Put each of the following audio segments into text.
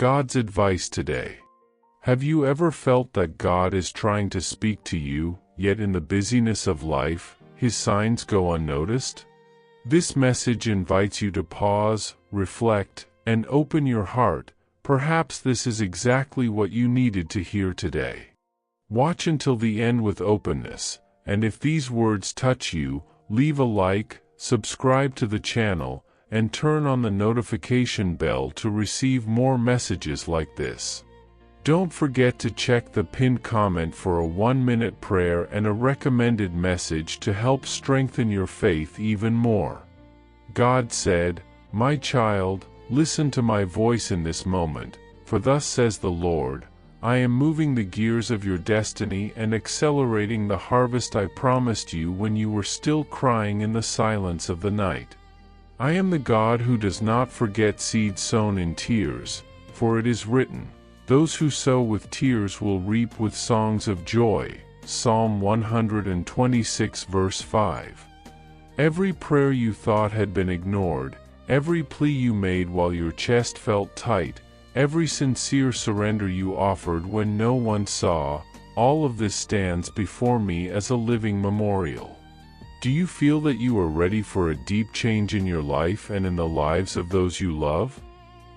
God's advice today. Have you ever felt that God is trying to speak to you, yet in the busyness of life, His signs go unnoticed? This message invites you to pause, reflect, and open your heart. Perhaps this is exactly what you needed to hear today. Watch until the end with openness, and if these words touch you, leave a like, subscribe to the channel, and turn on the notification bell to receive more messages like this. Don't forget to check the pinned comment for a 1-minute prayer and a recommended message to help strengthen your faith even more. God said, "My child, listen to my voice in this moment, for thus says the Lord, I am moving the gears of your destiny and accelerating the harvest I promised you when you were still crying in the silence of the night. I am the God who does not forget seeds sown in tears, for it is written, those who sow with tears will reap with songs of joy." Psalm 126 verse 5. Every prayer you thought had been ignored, every plea you made while your chest felt tight, every sincere surrender you offered when no one saw, all of this stands before me as a living memorial. Do you feel that you are ready for a deep change in your life and in the lives of those you love?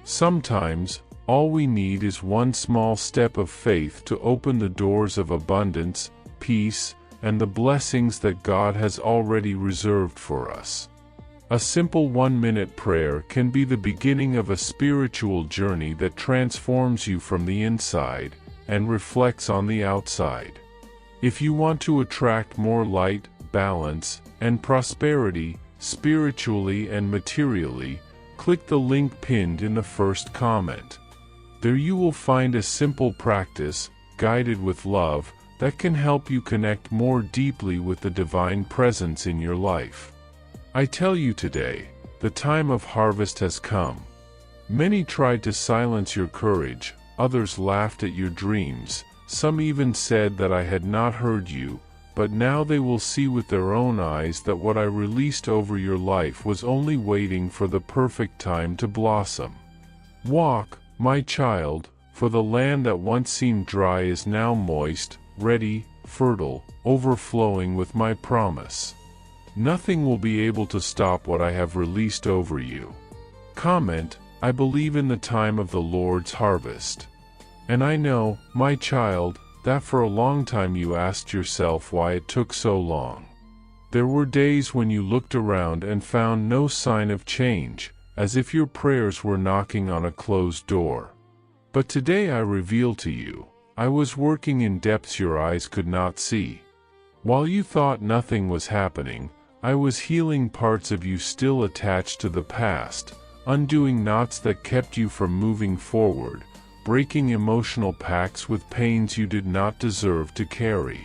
Sometimes, all we need is one small step of faith to open the doors of abundance, peace, and the blessings that God has already reserved for us. A simple 1-minute prayer can be the beginning of a spiritual journey that transforms you from the inside and reflects on the outside. If you want to attract more light, balance, and prosperity, spiritually and materially, click the link pinned in the first comment. There you will find a simple practice, guided with love, that can help you connect more deeply with the divine presence in your life. I tell you today, the time of harvest has come. Many tried to silence your courage, others laughed at your dreams, some even said that I had not heard you, but now they will see with their own eyes that what I released over your life was only waiting for the perfect time to blossom. Walk, my child, for the land that once seemed dry is now moist, ready, fertile, overflowing with my promise. Nothing will be able to stop what I have released over you. Comment, I believe in the time of the Lord's harvest. And I know, my child, that for a long time you asked yourself why it took so long. There were days when you looked around and found no sign of change, as if your prayers were knocking on a closed door. But today I reveal to you, I was working in depths your eyes could not see. While you thought nothing was happening, I was healing parts of you still attached to the past, undoing knots that kept you from moving forward, breaking emotional pacts with pains you did not deserve to carry.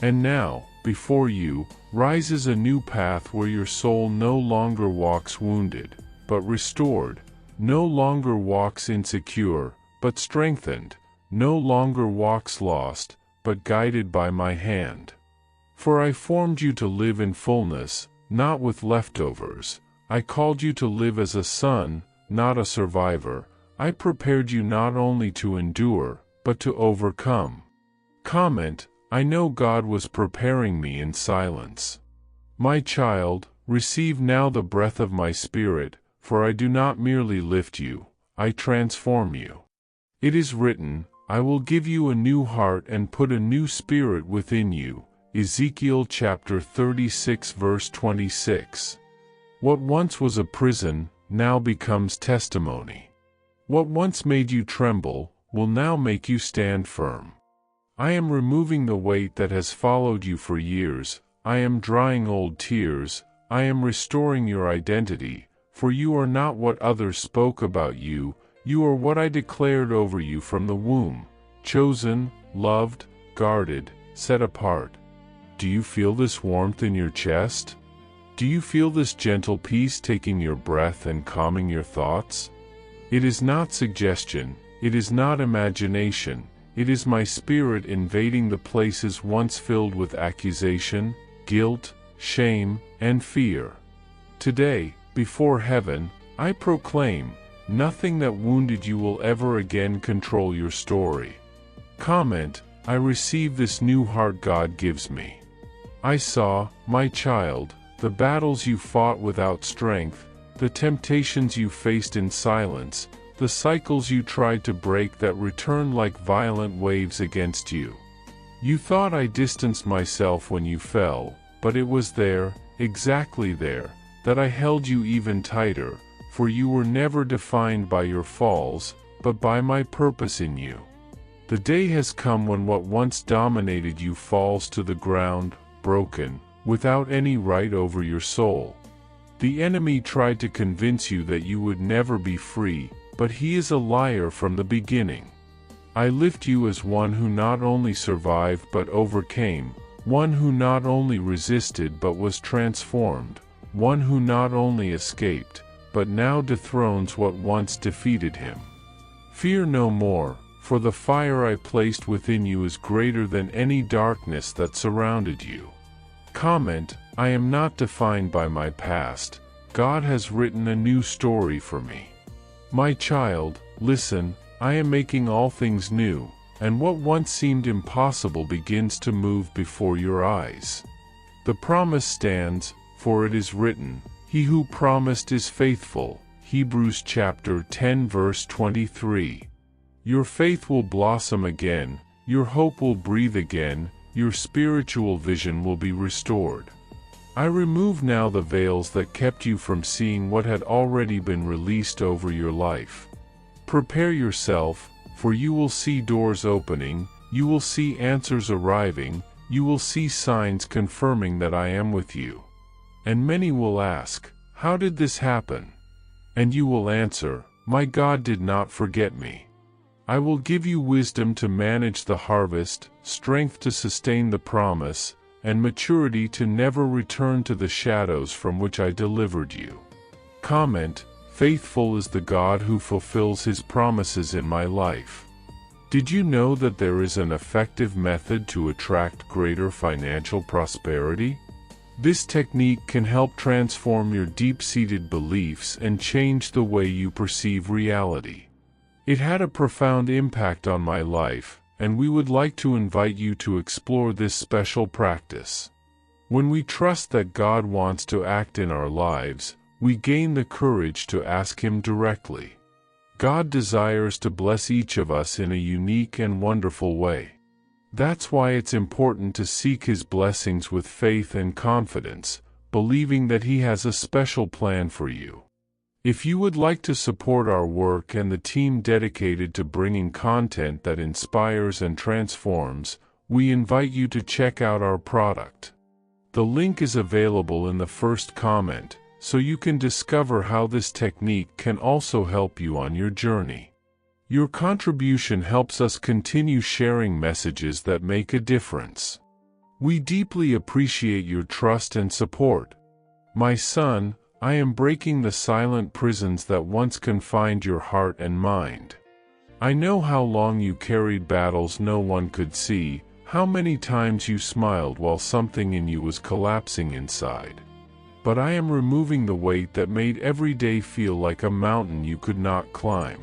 And now, before you, rises a new path where your soul no longer walks wounded, but restored, no longer walks insecure, but strengthened, no longer walks lost, but guided by my hand. For I formed you to live in fullness, not with leftovers. I called you to live as a son, not a survivor. I prepared you not only to endure, but to overcome. Comment, I know God was preparing me in silence. My child, receive now the breath of my spirit, for I do not merely lift you, I transform you. It is written, I will give you a new heart and put a new spirit within you. Ezekiel chapter 36 verse 26. What once was a prison, now becomes testimony. What once made you tremble, will now make you stand firm. I am removing the weight that has followed you for years, I am drying old tears, I am restoring your identity, for you are not what others spoke about you, you are what I declared over you from the womb, chosen, loved, guarded, set apart. Do you feel this warmth in your chest? Do you feel this gentle peace taking your breath and calming your thoughts? It is not suggestion, it is not imagination, it is my spirit invading the places once filled with accusation, guilt, shame, and fear. Today, before heaven, I proclaim, nothing that wounded you will ever again control your story. Comment, I receive this new heart God gives me. I saw, my child, the battles you fought without strength, the temptations you faced in silence, the cycles you tried to break that returned like violent waves against you. You thought I distanced myself when you fell, but it was there, exactly there, that I held you even tighter, for you were never defined by your falls, but by my purpose in you. The day has come when what once dominated you falls to the ground, broken, without any right over your soul. The enemy tried to convince you that you would never be free, but he is a liar from the beginning. I lift you as one who not only survived but overcame, one who not only resisted but was transformed, one who not only escaped, but now dethrones what once defeated him. Fear no more, for the fire I placed within you is greater than any darkness that surrounded you. Comment, I am not defined by my past. God has written a new story for me. My child, listen, I am making all things new, and what once seemed impossible begins to move before your eyes. The promise stands, for it is written, He who promised is faithful. Hebrews chapter 10 verse 23. Your faith will blossom again, your hope will breathe again, your spiritual vision will be restored. I remove now the veils that kept you from seeing what had already been released over your life. Prepare yourself, for you will see doors opening, you will see answers arriving, you will see signs confirming that I am with you. And many will ask, how did this happen? And you will answer, my God did not forget me. I will give you wisdom to manage the harvest, strength to sustain the promise, and maturity to never return to the shadows from which I delivered you. Comment, faithful is the God who fulfills His promises in my life. Did you know that there is an effective method to attract greater financial prosperity? This technique can help transform your deep-seated beliefs and change the way you perceive reality. It had a profound impact on my life, and we would like to invite you to explore this special practice. When we trust that God wants to act in our lives, we gain the courage to ask Him directly. God desires to bless each of us in a unique and wonderful way. That's why it's important to seek His blessings with faith and confidence, believing that He has a special plan for you. If you would like to support our work and the team dedicated to bringing content that inspires and transforms, we invite you to check out our product. The link is available in the first comment, so you can discover how this technique can also help you on your journey. Your contribution helps us continue sharing messages that make a difference. We deeply appreciate your trust and support. My son, I am breaking the silent prisons that once confined your heart and mind. I know how long you carried battles no one could see, how many times you smiled while something in you was collapsing inside. But I am removing the weight that made every day feel like a mountain you could not climb.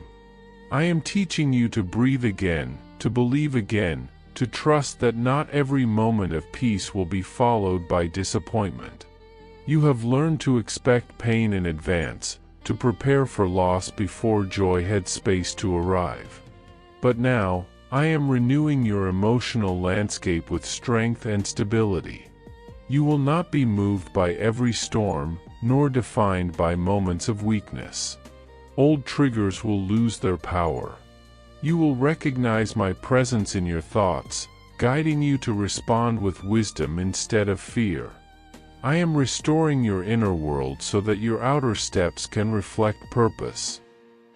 I am teaching you to breathe again, to believe again, to trust that not every moment of peace will be followed by disappointment. You have learned to expect pain in advance, to prepare for loss before joy had space to arrive. But now, I am renewing your emotional landscape with strength and stability. You will not be moved by every storm, nor defined by moments of weakness. Old triggers will lose their power. You will recognize my presence in your thoughts, guiding you to respond with wisdom instead of fear. I am restoring your inner world so that your outer steps can reflect purpose.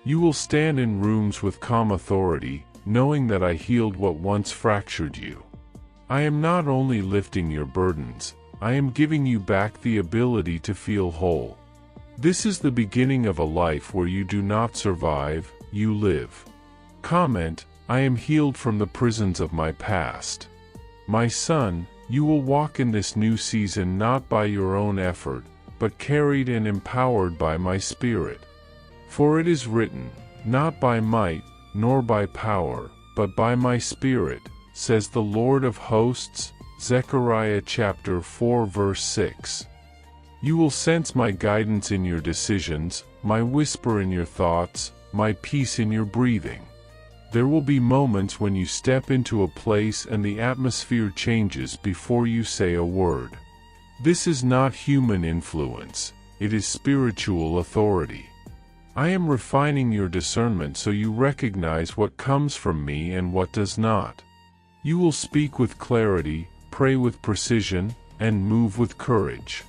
You will stand in rooms with calm authority, knowing that I healed what once fractured you. I am not only lifting your burdens, I am giving you back the ability to feel whole. This is the beginning of a life where you do not survive, you live. Comment, I am healed from the prisons of my past. My son, you will walk in this new season not by your own effort, but carried and empowered by my Spirit. For it is written, "Not by might, nor by power, but by my Spirit, says the Lord of hosts." Zechariah chapter 4 verse 6. You will sense my guidance in your decisions, my whisper in your thoughts, my peace in your breathing. There will be moments when you step into a place and the atmosphere changes before you say a word. This is not human influence, it is spiritual authority. I am refining your discernment so you recognize what comes from me and what does not. You will speak with clarity, pray with precision, and move with courage.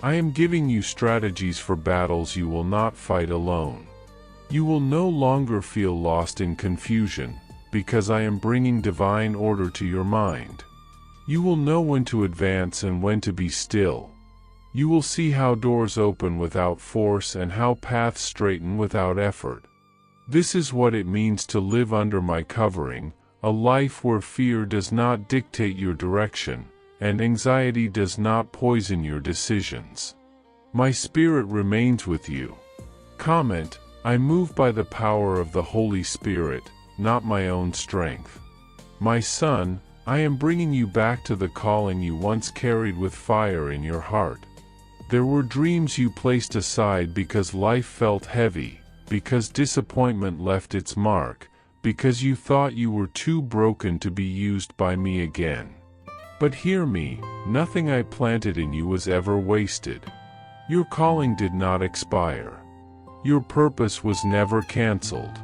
I am giving you strategies for battles you will not fight alone. You will no longer feel lost in confusion, because I am bringing divine order to your mind. You will know when to advance and when to be still. You will see how doors open without force and how paths straighten without effort. This is what it means to live under my covering, a life where fear does not dictate your direction, and anxiety does not poison your decisions. My Spirit remains with you. Comment, I move by the power of the Holy Spirit, not my own strength. My son, I am bringing you back to the calling you once carried with fire in your heart. There were dreams you placed aside because life felt heavy, because disappointment left its mark, because you thought you were too broken to be used by me again. But hear me, nothing I planted in you was ever wasted. Your calling did not expire. Your purpose was never canceled.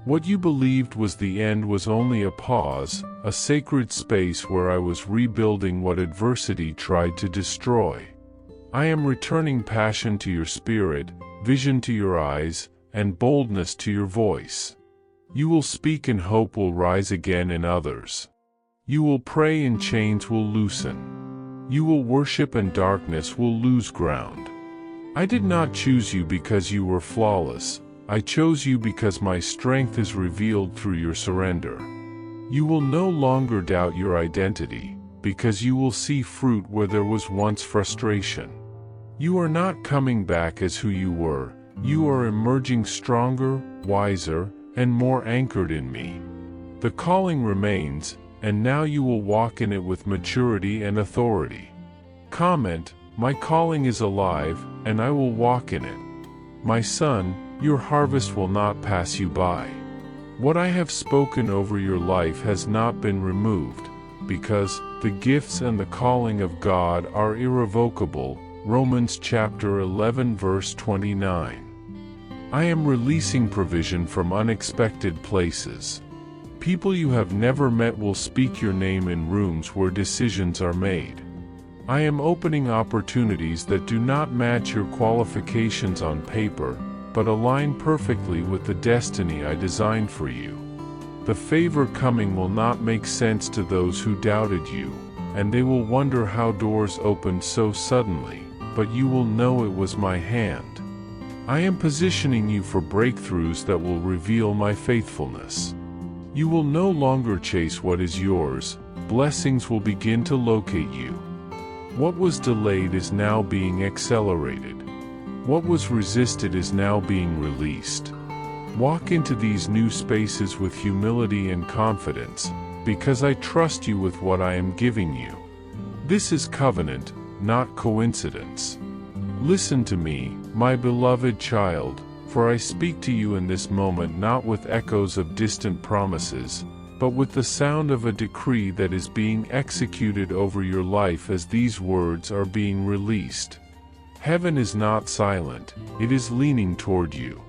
What you believed was the end was only a pause, a sacred space where I was rebuilding what adversity tried to destroy. I am returning passion to your spirit, vision to your eyes, and boldness to your voice. You will speak and hope will rise again in others. You will pray and chains will loosen. You will worship and darkness will lose ground. I did not choose you because you were flawless. I chose you because my strength is revealed through your surrender. You will no longer doubt your identity, because you will see fruit where there was once frustration. You are not coming back as who you were. You are emerging stronger, wiser, and more anchored in me. The calling remains, and now you will walk in it with maturity and authority. Comment, my calling is alive, and I will walk in it. My son, your harvest will not pass you by. What I have spoken over your life has not been removed, because the gifts and the calling of God are irrevocable. Romans chapter 11 verse 29. I am releasing provision from unexpected places. People you have never met will speak your name in rooms where decisions are made. I am opening opportunities that do not match your qualifications on paper, but align perfectly with the destiny I designed for you. The favor coming will not make sense to those who doubted you, and they will wonder how doors opened so suddenly, but you will know it was my hand. I am positioning you for breakthroughs that will reveal my faithfulness. You will no longer chase what is yours, blessings will begin to locate you. What was delayed is now being accelerated. What was resisted is now being released. Walk into these new spaces with humility and confidence, because I trust you with what I am giving you. This is covenant, not coincidence. Listen to me, my beloved child, for I speak to you in this moment not with echoes of distant promises, but with the sound of a decree that is being executed over your life as these words are being released. Heaven is not silent, it is leaning toward you.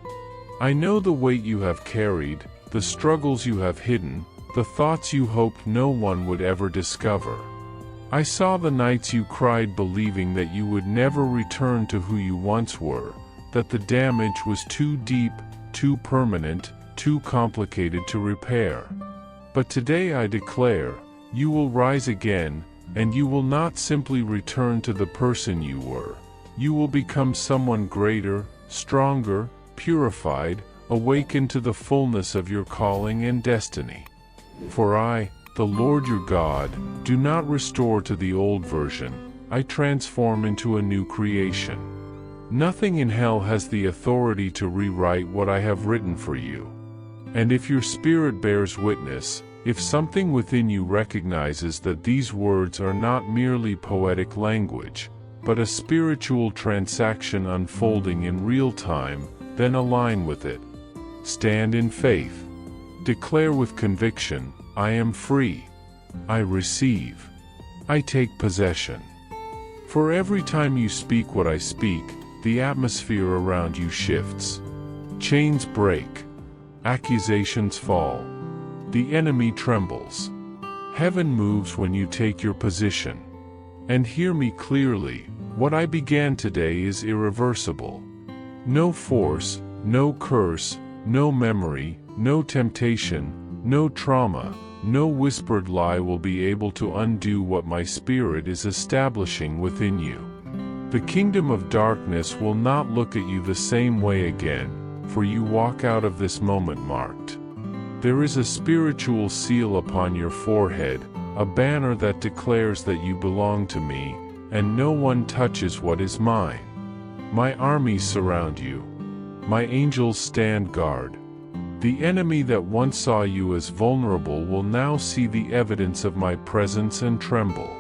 I know the weight you have carried, the struggles you have hidden, the thoughts you hoped no one would ever discover. I saw the nights you cried believing that you would never return to who you once were, that the damage was too deep, too permanent, too complicated to repair. But today I declare, you will rise again, and you will not simply return to the person you were. You will become someone greater, stronger, purified, awakened to the fullness of your calling and destiny. For I, the Lord your God, do not restore to the old version, I transform into a new creation. Nothing in hell has the authority to rewrite what I have written for you. And if your spirit bears witness, if something within you recognizes that these words are not merely poetic language, but a spiritual transaction unfolding in real time, then align with it. Stand in faith. Declare with conviction, I am free. I receive. I take possession. For every time you speak what I speak, the atmosphere around you shifts. Chains break. Accusations fall. The enemy trembles. Heaven moves when you take your position. And hear me clearly, what I began today is irreversible. No force, no curse, no memory, no temptation, no trauma, no whispered lie will be able to undo what my Spirit is establishing within you. The kingdom of darkness will not look at you the same way again, for you walk out of this moment marked. There is a spiritual seal upon your forehead, a banner that declares that you belong to me, and no one touches what is mine. My armies surround you. My angels stand guard. The enemy that once saw you as vulnerable will now see the evidence of my presence and tremble.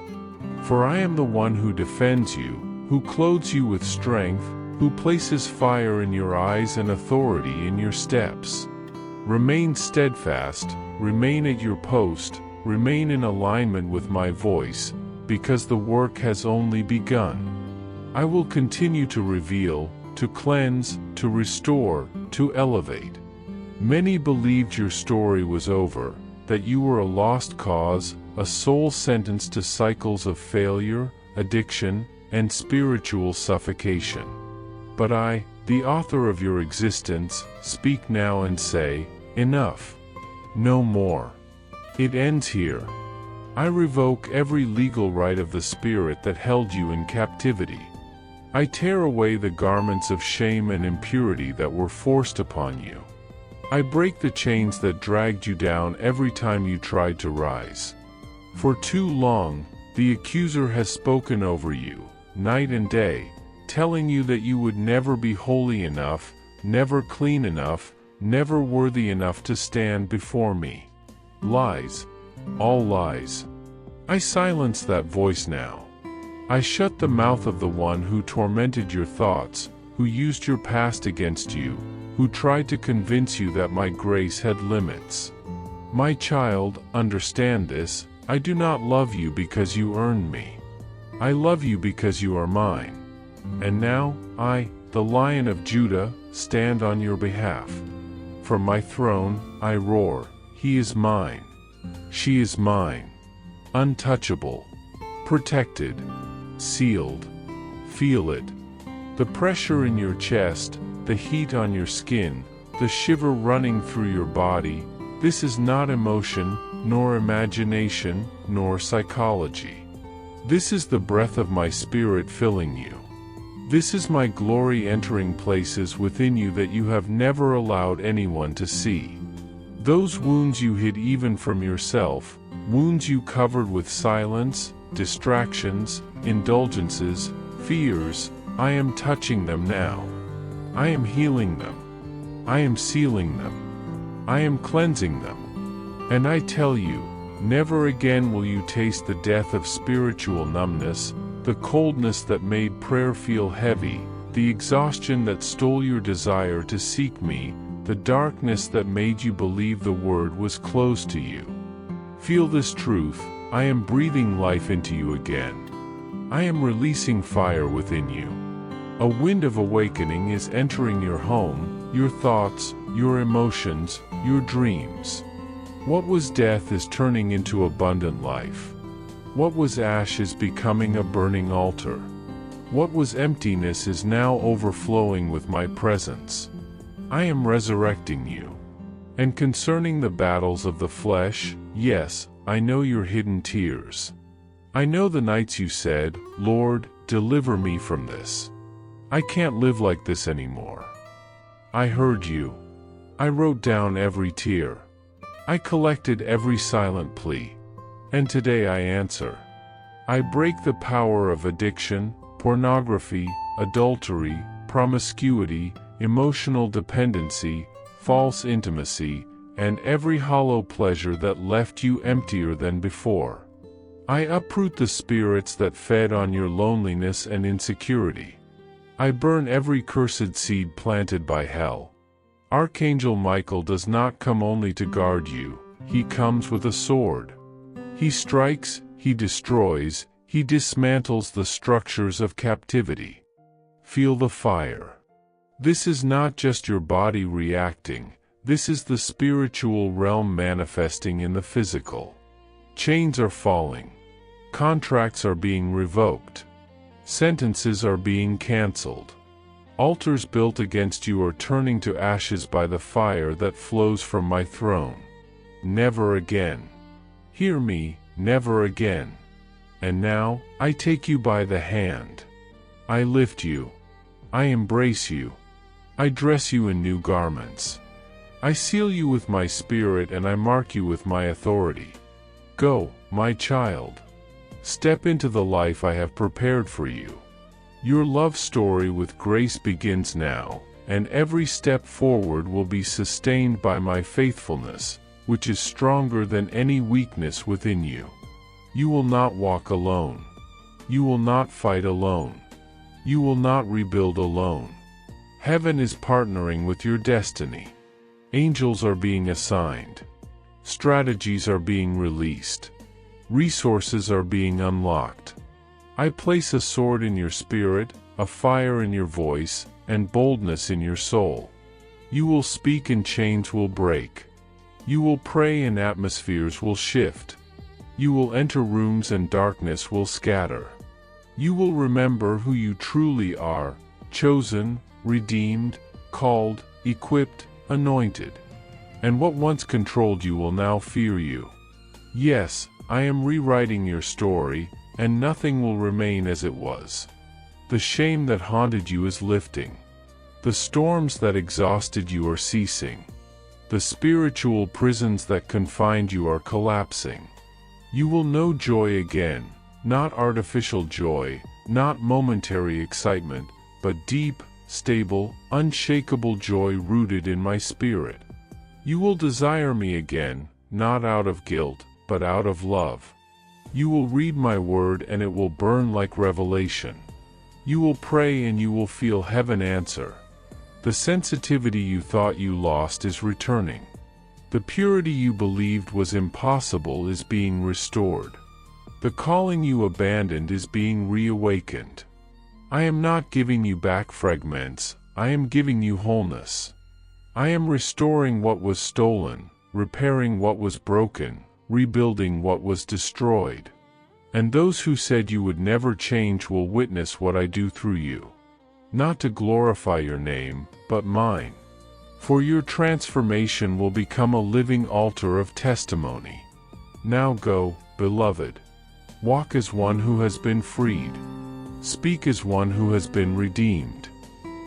For I am the one who defends you, who clothes you with strength, who places fire in your eyes and authority in your steps. Remain steadfast, remain at your post, remain in alignment with my voice, because the work has only begun. I will continue to reveal, to cleanse, to restore, to elevate. Many believed your story was over, that you were a lost cause, a soul sentenced to cycles of failure, addiction, and spiritual suffocation. But I, the author of your existence, speak now and say, enough. No more. It ends here. I revoke every legal right of the spirit that held you in captivity. I tear away the garments of shame and impurity that were forced upon you. I break the chains that dragged you down every time you tried to rise. For too long, the accuser has spoken over you, night and day, telling you that you would never be holy enough, never clean enough, never worthy enough to stand before me. Lies. All lies. I silence that voice now. I shut the mouth of the one who tormented your thoughts, who used your past against you, who tried to convince you that my grace had limits. My child, understand this, I do not love you because you earned me. I love you because you are mine. And now, I, the Lion of Judah, stand on your behalf. From my throne, I roar, he is mine. She is mine. Untouchable. Protected. Sealed. Feel it. The pressure in your chest, the heat on your skin, the shiver running through your body, this is not emotion, nor imagination, nor psychology. This is the breath of my spirit filling you. This is my glory entering places within you that you have never allowed anyone to see. Those wounds you hid even from yourself, wounds you covered with silence, distractions, indulgences, fears, I am touching them now. I am healing them. I am sealing them. I am cleansing them. And I tell you, never again will you taste the death of spiritual numbness, the coldness that made prayer feel heavy, the exhaustion that stole your desire to seek me, the darkness that made you believe the word was closed to you. Feel this truth, I am breathing life into you again. I am releasing fire within you. A wind of awakening is entering your home, your thoughts, your emotions, your dreams. What was death is turning into abundant life. What was ash is becoming a burning altar. What was emptiness is now overflowing with my presence. I am resurrecting you. And concerning the battles of the flesh, yes, I know your hidden tears. I know the nights you said, Lord, deliver me from this. I can't live like this anymore. I heard you. I wrote down every tear. I collected every silent plea. And today I answer. I break the power of addiction, pornography, adultery, promiscuity, emotional dependency, false intimacy, and every hollow pleasure that left you emptier than before. I uproot the spirits that fed on your loneliness and insecurity. I burn every cursed seed planted by hell. Archangel Michael does not come only to guard you, he comes with a sword. He strikes, he destroys, he dismantles the structures of captivity. Feel the fire. This is not just your body reacting, this is the spiritual realm manifesting in the physical. Chains are falling. Contracts are being revoked. Sentences are being cancelled. Altars built against you are turning to ashes by the fire that flows from my throne. Never again. Hear me, never again. And now, I take you by the hand. I lift you. I embrace you. I dress you in new garments. I seal you with my spirit and I mark you with my authority. Go, my child. Step into the life I have prepared for you. Your love story with grace begins now, and every step forward will be sustained by my faithfulness, which is stronger than any weakness within you. You will not walk alone. You will not fight alone. You will not rebuild alone. Heaven is partnering with your destiny. Angels are being assigned. Strategies are being released. Resources are being unlocked. I place a sword in your spirit, a fire in your voice, and boldness in your soul. You will speak and chains will break. You will pray and atmospheres will shift. You will enter rooms and darkness will scatter. You will remember who you truly are, chosen, redeemed, called, equipped, anointed. And what once controlled you will now fear you. Yes, I am rewriting your story, and nothing will remain as it was. The shame that haunted you is lifting. The storms that exhausted you are ceasing. The spiritual prisons that confined you are collapsing. You will know joy again, not artificial joy, not momentary excitement, but deep, stable, unshakable joy rooted in my spirit. You will desire me again, not out of guilt, but out of love. You will read my word and it will burn like revelation. You will pray and you will feel heaven answer. The sensitivity you thought you lost is returning. The purity you believed was impossible is being restored. The calling you abandoned is being reawakened. I am not giving you back fragments, I am giving you wholeness. I am restoring what was stolen, repairing what was broken, rebuilding what was destroyed. And those who said you would never change will witness what I do through you. Not to glorify your name, but mine. For your transformation will become a living altar of testimony. Now go, beloved. Walk as one who has been freed. Speak as one who has been redeemed.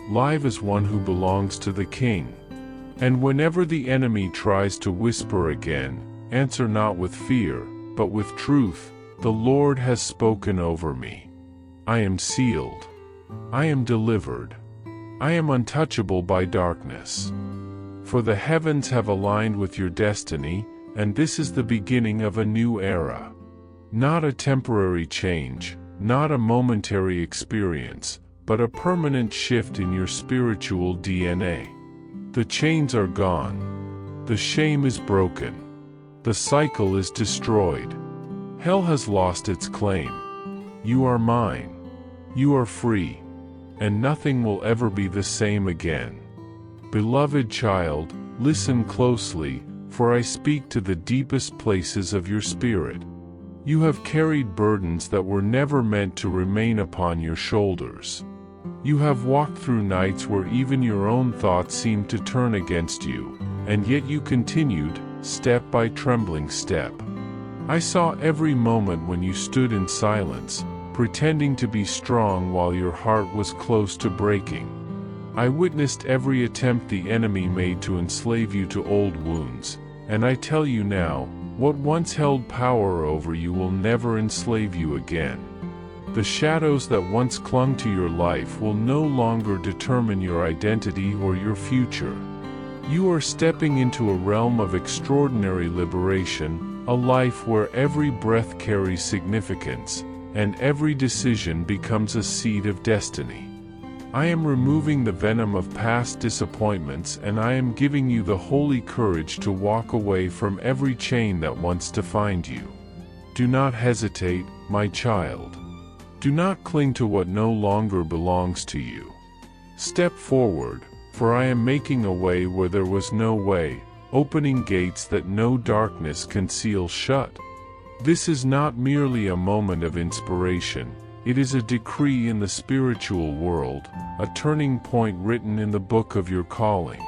Live as one who belongs to the King. And whenever the enemy tries to whisper again, answer not with fear, but with truth. The Lord has spoken over me. I am sealed. I am delivered. I am untouchable by darkness. For the heavens have aligned with your destiny, and this is the beginning of a new era. Not a temporary change, not a momentary experience, but a permanent shift in your spiritual DNA. The chains are gone. The shame is broken. The cycle is destroyed. Hell has lost its claim. You are mine. You are free. And nothing will ever be the same again. Beloved child, listen closely, for I speak to the deepest places of your spirit. You have carried burdens that were never meant to remain upon your shoulders. You have walked through nights where even your own thoughts seemed to turn against you, and yet you continued, step by trembling step. I saw every moment when you stood in silence, pretending to be strong while your heart was close to breaking. I witnessed every attempt the enemy made to enslave you to old wounds, and I tell you now, what once held power over you will never enslave you again. The shadows that once clung to your life will no longer determine your identity or your future. You are stepping into a realm of extraordinary liberation, a life where every breath carries significance, and every decision becomes a seed of destiny. I am removing the venom of past disappointments, and I am giving you the holy courage to walk away from every chain that once defined you. Do not hesitate, my child. Do not cling to what no longer belongs to you. Step forward, for I am making a way where there was no way, opening gates that no darkness can seal shut. This is not merely a moment of inspiration, it is a decree in the spiritual world, a turning point written in the book of your calling.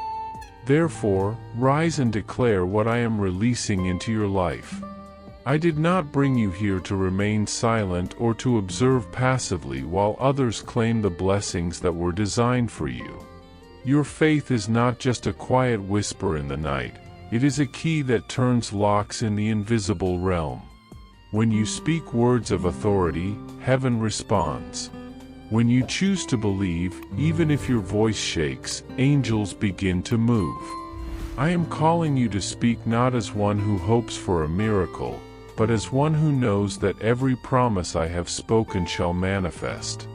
Therefore, rise and declare what I am releasing into your life. I did not bring you here to remain silent or to observe passively while others claim the blessings that were designed for you. Your faith is not just a quiet whisper in the night, it is a key that turns locks in the invisible realm. When you speak words of authority, heaven responds. When you choose to believe, even if your voice shakes, angels begin to move. I am calling you to speak not as one who hopes for a miracle, but as one who knows that every promise I have spoken shall manifest.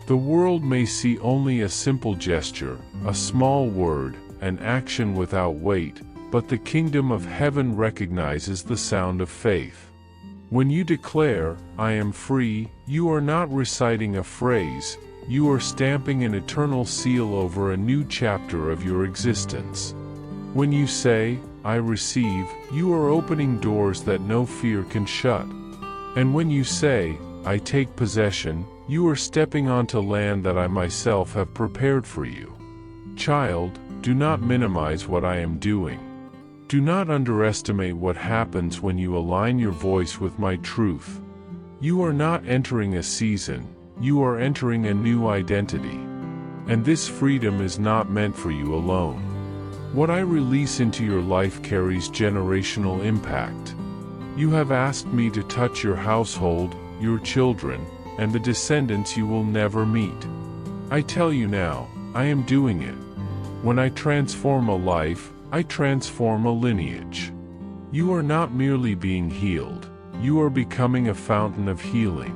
The world may see only a simple gesture, a small word, an action without weight, but the kingdom of heaven recognizes the sound of faith. When you declare, I am free, you are not reciting a phrase, you are stamping an eternal seal over a new chapter of your existence. When you say, I receive, you are opening doors that no fear can shut. And when you say, I take possession, you are stepping onto land that I myself have prepared for you. Child, do not minimize what I am doing. Do not underestimate what happens when you align your voice with my truth. You are not entering a season, you are entering a new identity. And this freedom is not meant for you alone. What I release into your life carries generational impact. You have asked me to touch your household, your children, and the descendants you will never meet. I tell you now, I am doing it. When I transform a life, I transform a lineage. You are not merely being healed, you are becoming a fountain of healing.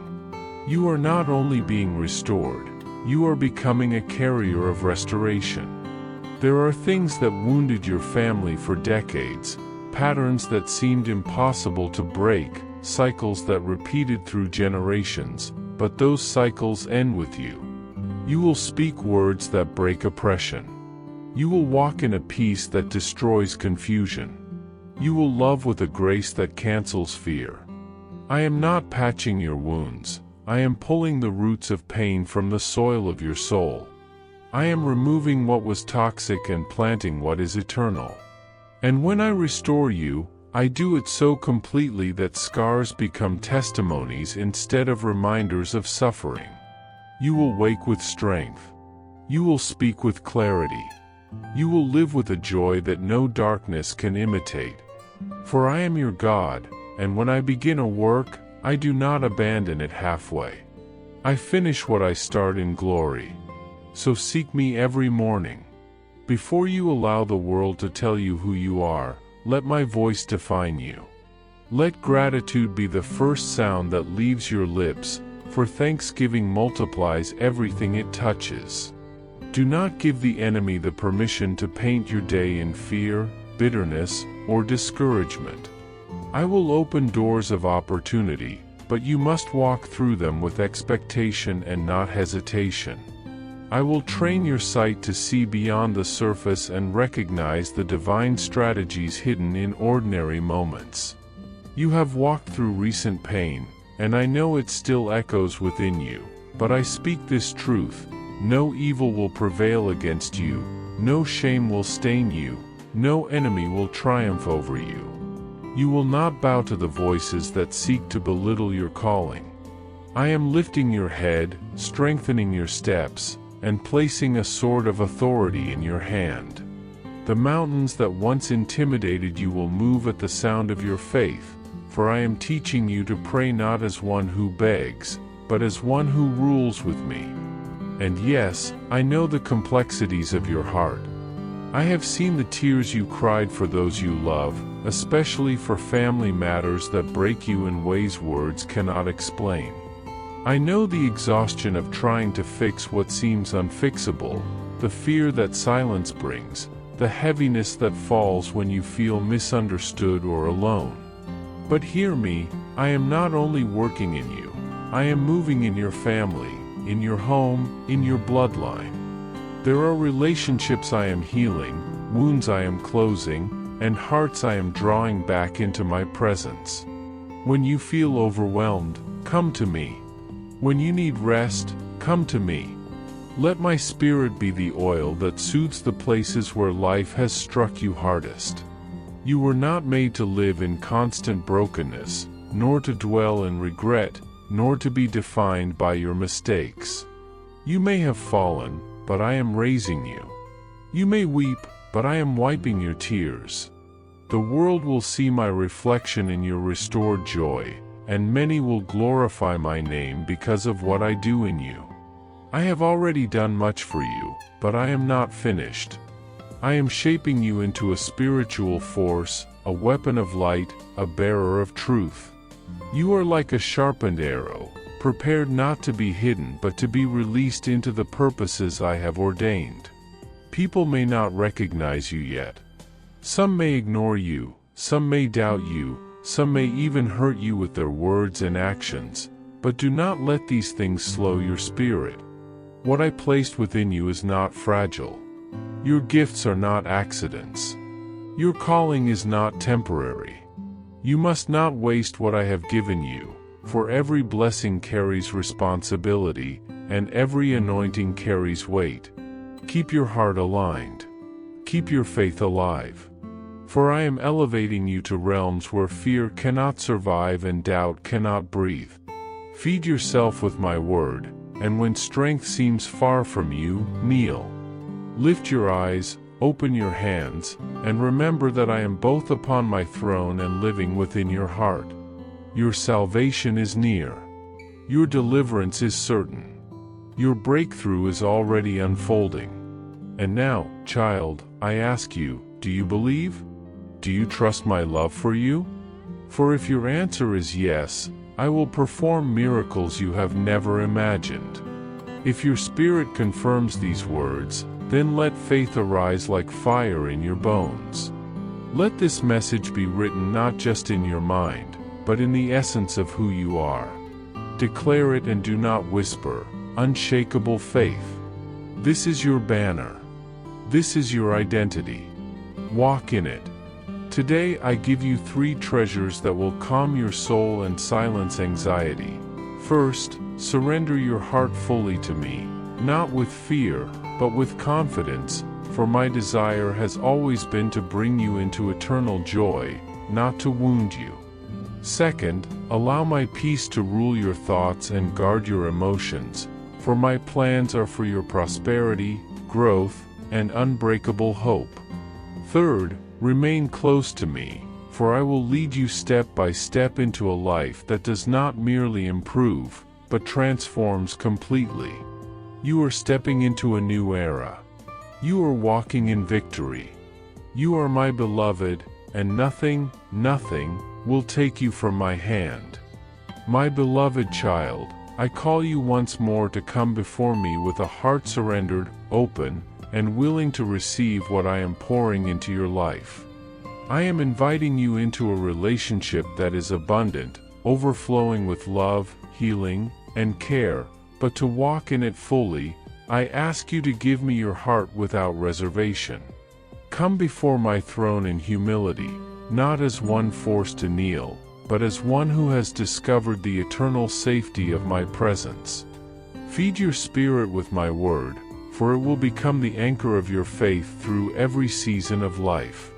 You are not only being restored, you are becoming a carrier of restoration. There are things that wounded your family for decades, patterns that seemed impossible to break, cycles that repeated through generations, but those cycles end with you. You will speak words that break oppression. You will walk in a peace that destroys confusion. You will love with a grace that cancels fear. I am not patching your wounds, I am pulling the roots of pain from the soil of your soul. I am removing what was toxic and planting what is eternal. And when I restore you, I do it so completely that scars become testimonies instead of reminders of suffering. You will wake with strength. You will speak with clarity. You will live with a joy that no darkness can imitate. For I am your God, and when I begin a work, I do not abandon it halfway. I finish what I start in glory. So seek me every morning. Before you allow the world to tell you who you are, let my voice define you. Let gratitude be the first sound that leaves your lips, for thanksgiving multiplies everything it touches. Do not give the enemy the permission to paint your day in fear, bitterness, or discouragement. I will open doors of opportunity, but you must walk through them with expectation and not hesitation. I will train your sight to see beyond the surface and recognize the divine strategies hidden in ordinary moments. You have walked through recent pain, and I know it still echoes within you, but I speak this truth: no evil will prevail against you, no shame will stain you, no enemy will triumph over you. You will not bow to the voices that seek to belittle your calling. I am lifting your head, strengthening your steps, and placing a sword of authority in your hand. The mountains that once intimidated you will move at the sound of your faith, for I am teaching you to pray not as one who begs, but as one who rules with me. And yes, I know the complexities of your heart. I have seen the tears you cried for those you love, especially for family matters that break you in ways words cannot explain. I know the exhaustion of trying to fix what seems unfixable, the fear that silence brings, the heaviness that falls when you feel misunderstood or alone. But hear me, I am not only working in you, I am moving in your family, in your home, in your bloodline. There are relationships I am healing, wounds I am closing, and hearts I am drawing back into my presence. When you feel overwhelmed, come to me. When you need rest, come to me. Let my spirit be the oil that soothes the places where life has struck you hardest. You were not made to live in constant brokenness, nor to dwell in regret, nor to be defined by your mistakes. You may have fallen, but I am raising you. You may weep, but I am wiping your tears. The world will see my reflection in your restored joy, and many will glorify my name because of what I do in you. I have already done much for you, but I am not finished. I am shaping you into a spiritual force, a weapon of light, a bearer of truth. You are like a sharpened arrow, prepared not to be hidden but to be released into the purposes I have ordained. People may not recognize you yet. Some may ignore you, some may doubt you, some may even hurt you with their words and actions, but do not let these things slow your spirit. What I placed within you is not fragile. Your gifts are not accidents. Your calling is not temporary. You must not waste what I have given you, for every blessing carries responsibility, and every anointing carries weight. Keep your heart aligned. Keep your faith alive. For I am elevating you to realms where fear cannot survive and doubt cannot breathe. Feed yourself with my word, and when strength seems far from you, kneel. Lift your eyes, open your hands, and remember that I am both upon my throne and living within your heart. Your salvation is near. Your deliverance is certain. Your breakthrough is already unfolding. And now, child, I ask you, do you believe? Do you trust my love for you? For if your answer is yes, I will perform miracles you have never imagined. If your spirit confirms these words, then let faith arise like fire in your bones. Let this message be written not just in your mind, but in the essence of who you are. Declare it and do not whisper, unshakable faith. This is your banner. This is your identity. Walk in it. Today I give you 3 treasures that will calm your soul and silence anxiety. First, surrender your heart fully to me, not with fear, but with confidence, for my desire has always been to bring you into eternal joy, not to wound you. Second, allow my peace to rule your thoughts and guard your emotions, for my plans are for your prosperity, growth, and unbreakable hope. Third, remain close to me, for I will lead you step by step into a life that does not merely improve, but transforms completely. You are stepping into a new era. You are walking in victory. You are my beloved, and nothing will take you from my hand. My beloved child, I call you once more to come before me with a heart surrendered, open, and willing to receive what I am pouring into your life. I am inviting you into a relationship that is abundant, overflowing with love, healing, and care, but to walk in it fully, I ask you to give me your heart without reservation. Come before my throne in humility, not as one forced to kneel, but as one who has discovered the eternal safety of my presence. Feed your spirit with my word, for it will become the anchor of your faith through every season of life.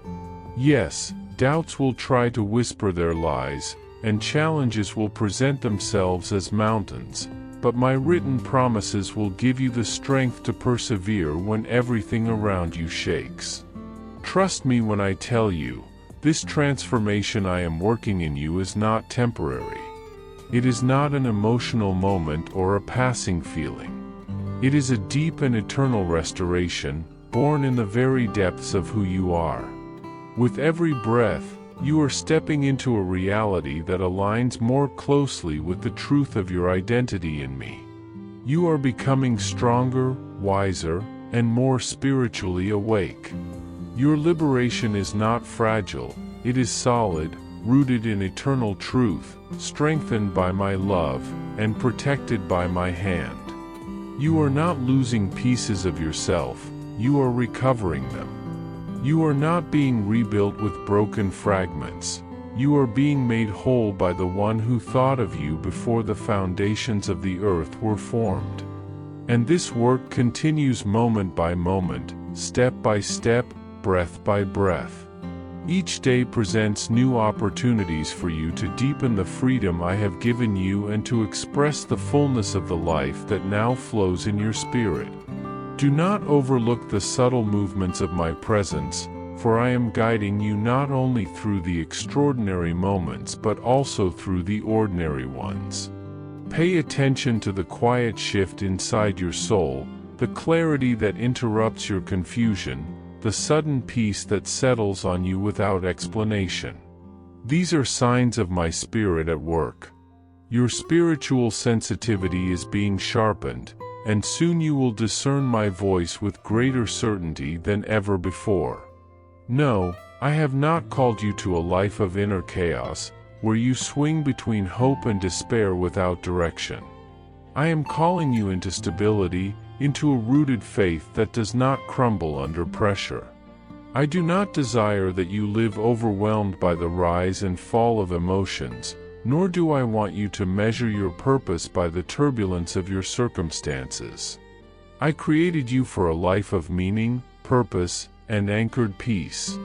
Yes, doubts will try to whisper their lies, and challenges will present themselves as mountains, but my written promises will give you the strength to persevere when everything around you shakes. Trust me when I tell you, this transformation I am working in you is not temporary. It is not an emotional moment or a passing feeling. It is a deep and eternal restoration, born in the very depths of who you are. With every breath, you are stepping into a reality that aligns more closely with the truth of your identity in me. You are becoming stronger, wiser, and more spiritually awake. Your liberation is not fragile, it is solid, rooted in eternal truth, strengthened by my love, and protected by my hand. You are not losing pieces of yourself, you are recovering them. You are not being rebuilt with broken fragments. You are being made whole by the one who thought of you before the foundations of the earth were formed. And this work continues moment by moment, step by step, breath by breath. Each day presents new opportunities for you to deepen the freedom I have given you and to express the fullness of the life that now flows in your spirit. Do not overlook the subtle movements of my presence, for I am guiding you not only through the extraordinary moments but also through the ordinary ones. Pay attention to the quiet shift inside your soul, the clarity that interrupts your confusion, the sudden peace that settles on you without explanation. These are signs of my spirit at work. Your spiritual sensitivity is being sharpened, and soon you will discern my voice with greater certainty than ever before. No, I have not called you to a life of inner chaos, where you swing between hope and despair without direction. I am calling you into stability, into a rooted faith that does not crumble under pressure. I do not desire that you live overwhelmed by the rise and fall of emotions, nor do I want you to measure your purpose by the turbulence of your circumstances. I created you for a life of meaning, purpose, and anchored peace.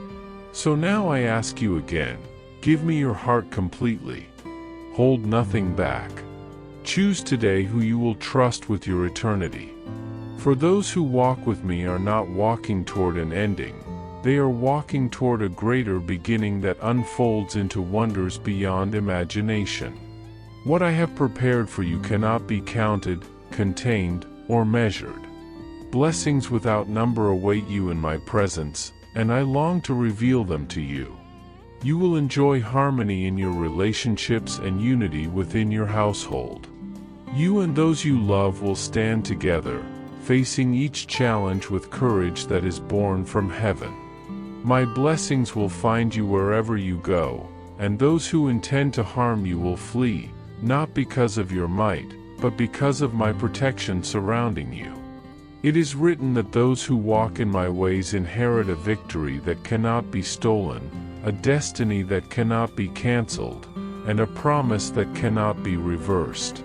So now I ask you again, give me your heart completely. Hold nothing back. Choose today who you will trust with your eternity. For those who walk with me are not walking toward an ending, they are walking toward a greater beginning that unfolds into wonders beyond imagination. What I have prepared for you cannot be counted, contained, or measured. Blessings without number await you in my presence, and I long to reveal them to you. You will enjoy harmony in your relationships and unity within your household. You and those you love will stand together, facing each challenge with courage that is born from heaven. My blessings will find you wherever you go, and those who intend to harm you will flee, not because of your might, but because of my protection surrounding you. It is written that those who walk in my ways inherit a victory that cannot be stolen, a destiny that cannot be canceled, and a promise that cannot be reversed.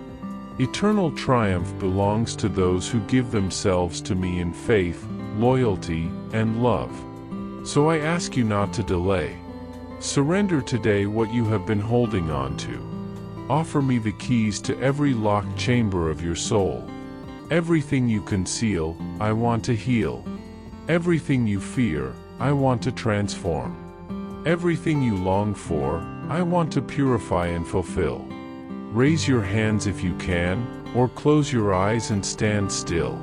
Eternal triumph belongs to those who give themselves to me in faith, loyalty, and love. So I ask you not to delay. Surrender today what you have been holding on to. Offer me the keys to every locked chamber of your soul. Everything you conceal, I want to heal. Everything you fear, I want to transform. Everything you long for, I want to purify and fulfill. Raise your hands if you can, or close your eyes and stand still.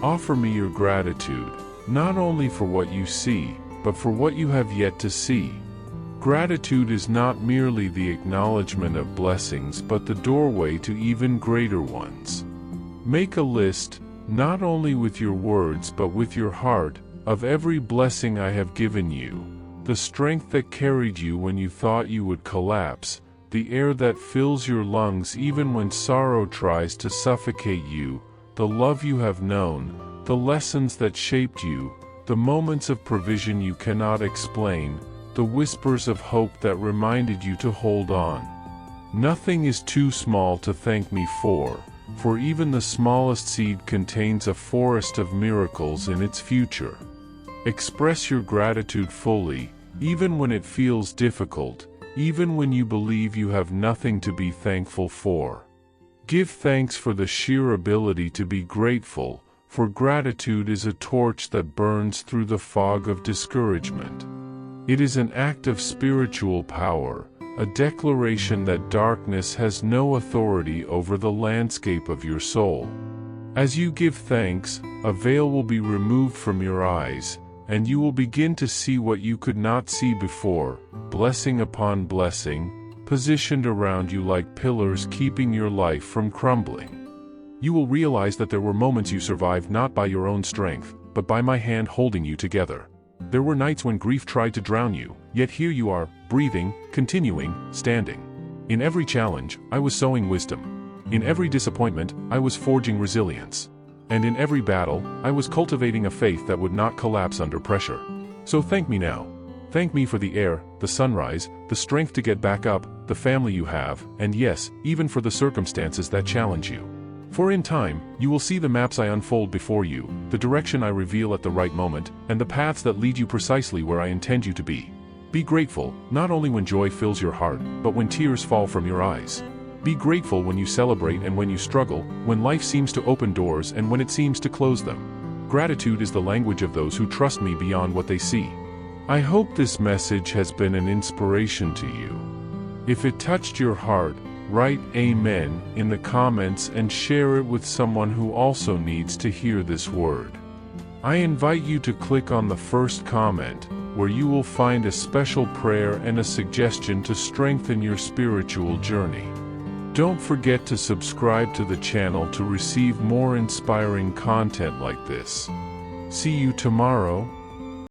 Offer me your gratitude, not only for what you see, but for what you have yet to see. Gratitude is not merely the acknowledgement of blessings but the doorway to even greater ones. Make a list, not only with your words but with your heart, of every blessing I have given you, the strength that carried you when you thought you would collapse, the air that fills your lungs even when sorrow tries to suffocate you, the love you have known, the lessons that shaped you, the moments of provision you cannot explain, the whispers of hope that reminded you to hold on. Nothing is too small to thank me for even the smallest seed contains a forest of miracles in its future. Express your gratitude fully, even when it feels difficult, even when you believe you have nothing to be thankful for. Give thanks for the sheer ability to be grateful, for gratitude is a torch that burns through the fog of discouragement. It is an act of spiritual power, a declaration that darkness has no authority over the landscape of your soul. As you give thanks, a veil will be removed from your eyes, and you will begin to see what you could not see before, blessing upon blessing, positioned around you like pillars keeping your life from crumbling. You will realize that there were moments you survived not by your own strength, but by my hand holding you together. There were nights when grief tried to drown you, yet here you are, breathing, continuing, standing. In every challenge, I was sowing wisdom. In every disappointment, I was forging resilience. And in every battle, I was cultivating a faith that would not collapse under pressure. So thank me now. Thank me for the air, the sunrise, the strength to get back up, the family you have, and yes, even for the circumstances that challenge you. For in time, you will see the maps I unfold before you, the direction I reveal at the right moment, and the paths that lead you precisely where I intend you to be. Be grateful, not only when joy fills your heart, but when tears fall from your eyes. Be grateful when you celebrate and when you struggle, when life seems to open doors and when it seems to close them. Gratitude is the language of those who trust me beyond what they see. I hope this message has been an inspiration to you. If it touched your heart, write Amen in the comments and share it with someone who also needs to hear this word. I invite you to click on the first comment, where you will find a special prayer and a suggestion to strengthen your spiritual journey. Don't forget to subscribe to the channel to receive more inspiring content like this. See you tomorrow.